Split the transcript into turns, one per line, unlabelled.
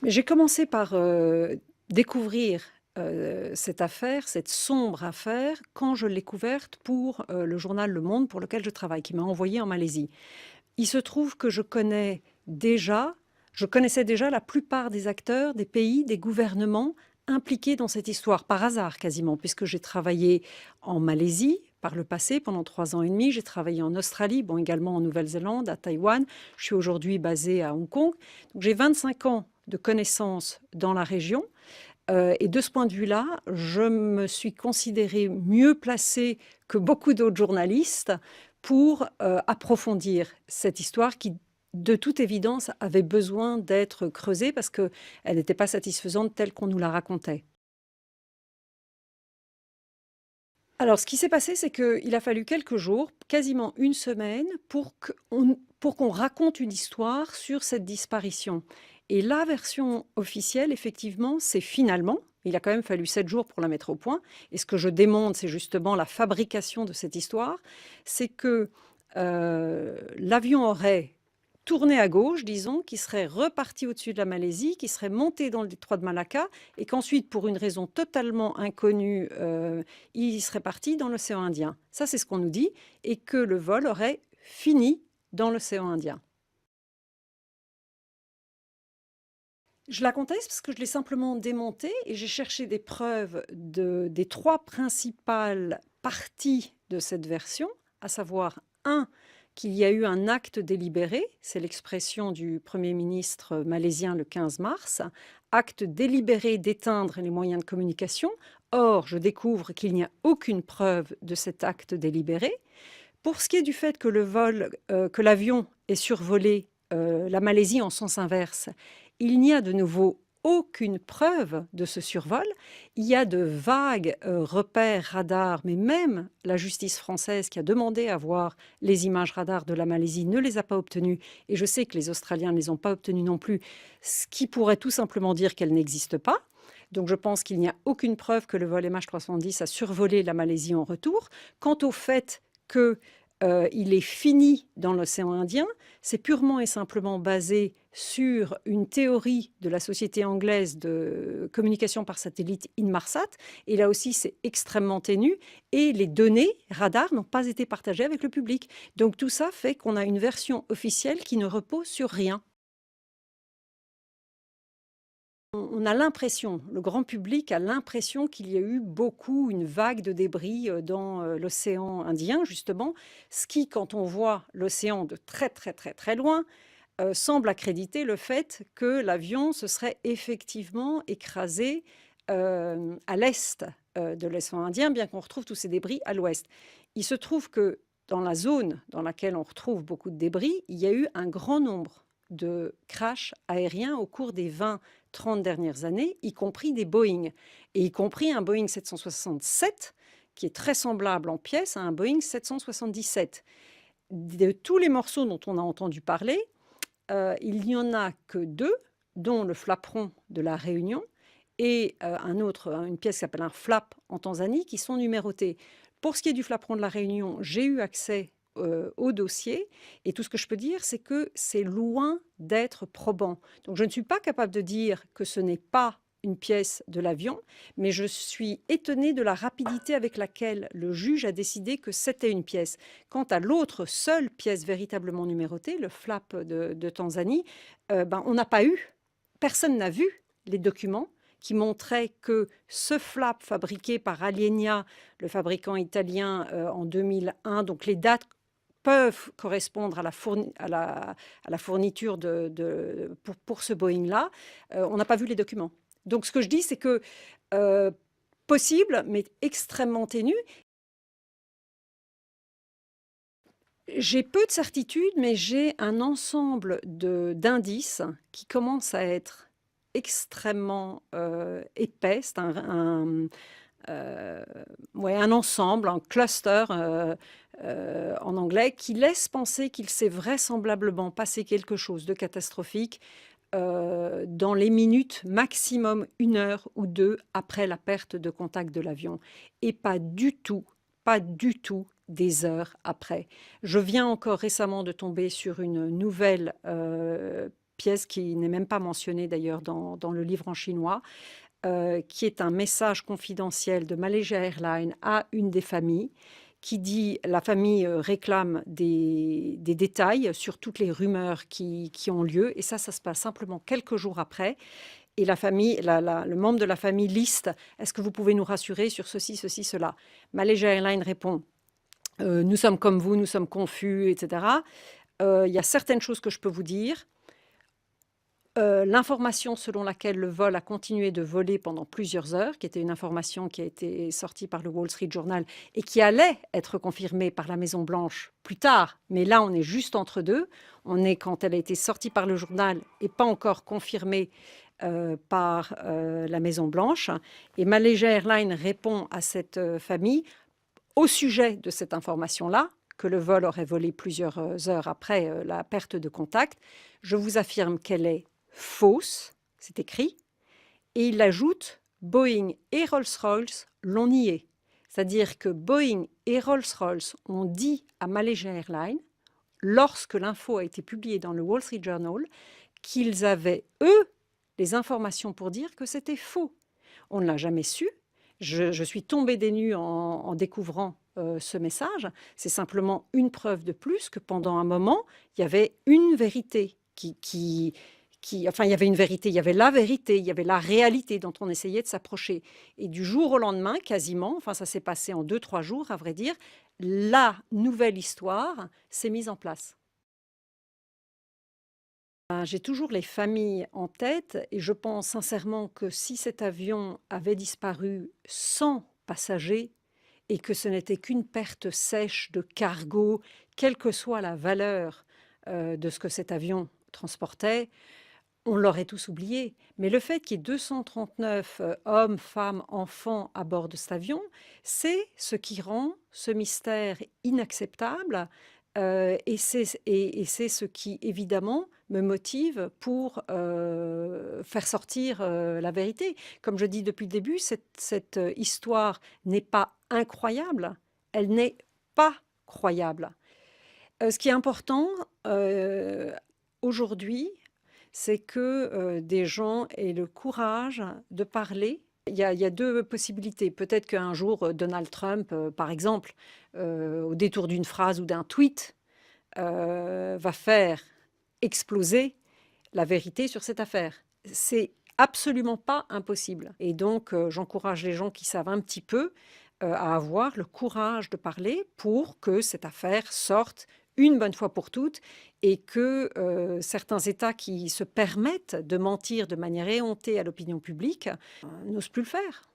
Mais j'ai commencé par découvrir cette affaire, cette sombre affaire, quand je l'ai couverte pour le journal Le Monde pour lequel je travaille, qui m'a envoyée en Malaisie. Il se trouve que je connaissais déjà la plupart des acteurs, des pays, des gouvernements impliqués dans cette histoire, par hasard quasiment, puisque j'ai travaillé en Malaisie par le passé pendant 3 ans et demi, j'ai travaillé en Australie, bon, également en Nouvelle-Zélande, à Taïwan, je suis aujourd'hui basée à Hong Kong. Donc j'ai 25 ans de connaissances dans la région. Et de ce point de vue-là, je me suis considérée mieux placée que beaucoup d'autres journalistes pour approfondir cette histoire qui, de toute évidence, avait besoin d'être creusée parce qu'elle n'était pas satisfaisante telle qu'on nous la racontait. Alors, ce qui s'est passé, c'est qu'il a fallu quelques jours, quasiment une semaine, pour qu'on raconte une histoire sur cette disparition. Et la version officielle, effectivement, c'est finalement, il a quand même fallu 7 jours pour la mettre au point, et ce que je démontre, c'est justement la fabrication de cette histoire, c'est que l'avion aurait tourné à gauche, disons, qui serait reparti au-dessus de la Malaisie, qui serait monté dans le détroit de Malacca, et qu'ensuite, pour une raison totalement inconnue, il serait parti dans l'océan Indien. Ça, c'est ce qu'on nous dit, et que le vol aurait fini dans l'océan Indien. Je la conteste parce que je l'ai simplement démontée et j'ai cherché des preuves des trois principales parties de cette version, à savoir, un, qu'il y a eu un acte délibéré, c'est l'expression du Premier ministre malaisien le 15 mars, acte délibéré d'éteindre les moyens de communication. Or, je découvre qu'il n'y a aucune preuve de cet acte délibéré. Pour ce qui est du fait que que l'avion ait survolé la Malaisie en sens inverse, il n'y a de nouveau aucune preuve de ce survol. Il y a de vagues repères radars, mais même la justice française qui a demandé à voir les images radars de la Malaisie ne les a pas obtenues. Et je sais que les Australiens ne les ont pas obtenues non plus, ce qui pourrait tout simplement dire qu'elles n'existent pas. Donc je pense qu'il n'y a aucune preuve que le vol MH310 a survolé la Malaisie en retour. Quant au fait que il est fini dans l'océan Indien, c'est purement et simplement basé sur une théorie de la société anglaise de communication par satellite Inmarsat. Et là aussi, c'est extrêmement ténu. Et les données radar n'ont pas été partagées avec le public. Donc tout ça fait qu'on a une version officielle qui ne repose sur rien. On a l'impression, le grand public a l'impression qu'il y a eu une vague de débris dans l'océan Indien, justement, ce qui, quand on voit l'océan de très très très très loin, semble accréditer le fait que l'avion se serait effectivement écrasé à l'est de l'océan Indien, bien qu'on retrouve tous ces débris à l'ouest. Il se trouve que dans la zone dans laquelle on retrouve beaucoup de débris, il y a eu un grand nombre de crashs aériens au cours des 20-30 dernières années, y compris des Boeing, et y compris un Boeing 767 qui est très semblable en pièces à un Boeing 777. De tous les morceaux dont on a entendu parler, il n'y en a que deux, dont le flaperon de la Réunion et une pièce qui s'appelle un flap en Tanzanie, qui sont numérotés. Pour ce qui est du flaperon de la Réunion, j'ai eu accès au dossier, et tout ce que je peux dire, c'est que c'est loin d'être probant. Donc je ne suis pas capable de dire que ce n'est pas une pièce de l'avion, mais je suis étonnée de la rapidité avec laquelle le juge a décidé que c'était une pièce. Quant à l'autre seule pièce véritablement numérotée, le flap de Tanzanie, on n'a pas eu, personne n'a vu les documents qui montraient que ce flap fabriqué par Alenia, le fabricant italien, en 2001, donc les dates peuvent correspondre à la fourniture pour ce Boeing-là, on n'a pas vu les documents. Donc ce que je dis, c'est que possible, mais extrêmement ténu. J'ai peu de certitudes, mais j'ai un ensemble d'indices qui commencent à être extrêmement épais. C'est ouais, un ensemble, un cluster en anglais, qui laisse penser qu'il s'est vraisemblablement passé quelque chose de catastrophique dans les minutes, maximum 1 heure ou 2 après la perte de contact de l'avion. Et pas du tout des heures après. Je viens encore récemment de tomber sur une nouvelle pièce qui n'est même pas mentionnée d'ailleurs dans le livre en chinois, qui est un message confidentiel de Malaysia Airlines à une des familles, qui dit la famille réclame des détails sur toutes les rumeurs qui ont lieu, et ça se passe simplement quelques jours après. Et la famille, le membre de la famille liste, est-ce que vous pouvez nous rassurer sur ceci, ceci, cela? Malaysia Airlines répond, nous sommes comme vous, nous sommes confus, etc. Il y a certaines choses que je peux vous dire. L'information selon laquelle le vol a continué de voler pendant plusieurs heures, qui était une information qui a été sortie par le Wall Street Journal et qui allait être confirmée par la Maison-Blanche plus tard, mais là on est juste entre deux. On est quand elle a été sortie par le journal et pas encore confirmée par la Maison-Blanche. Et Malaysia Airlines répond à cette famille au sujet de cette information-là, que le vol aurait volé plusieurs heures après la perte de contact. Je vous affirme qu'elle est fausse, c'est écrit, et il ajoute Boeing et Rolls-Royce l'ont nié. C'est-à-dire que Boeing et Rolls-Royce ont dit à Malaysia Airlines, lorsque l'info a été publiée dans le Wall Street Journal, qu'ils avaient, eux, les informations pour dire que c'était faux. On ne l'a jamais su. Je suis tombée des nues en découvrant ce message. C'est simplement une preuve de plus que pendant un moment, il y avait une vérité enfin, il y avait une vérité, il y avait la vérité, il y avait la réalité dont on essayait de s'approcher. Et du jour au lendemain, quasiment, enfin ça s'est passé en 2-3 jours, à vrai dire, la nouvelle histoire s'est mise en place. J'ai toujours les familles en tête et je pense sincèrement que si cet avion avait disparu sans passagers et que ce n'était qu'une perte sèche de cargo, quelle que soit la valeur de ce que cet avion transportait, on l'aurait tous oublié. Mais le fait qu'il y ait 239 hommes, femmes, enfants à bord de cet avion, c'est ce qui rend ce mystère inacceptable. Et c'est ce qui, évidemment, me motive pour faire sortir la vérité. Comme je dis depuis le début, cette histoire n'est pas incroyable, elle n'est pas croyable. Ce qui est important aujourd'hui, c'est que des gens aient le courage de parler. Il y a deux possibilités. Peut-être qu'un jour, Donald Trump, par exemple, au détour d'une phrase ou d'un tweet, va faire exploser la vérité sur cette affaire. C'est absolument pas impossible. Et donc, j'encourage les gens qui savent un petit peu à avoir le courage de parler pour que cette affaire sorte une bonne fois pour toutes et que certains États qui se permettent de mentir de manière éhontée à l'opinion publique n'osent plus le faire.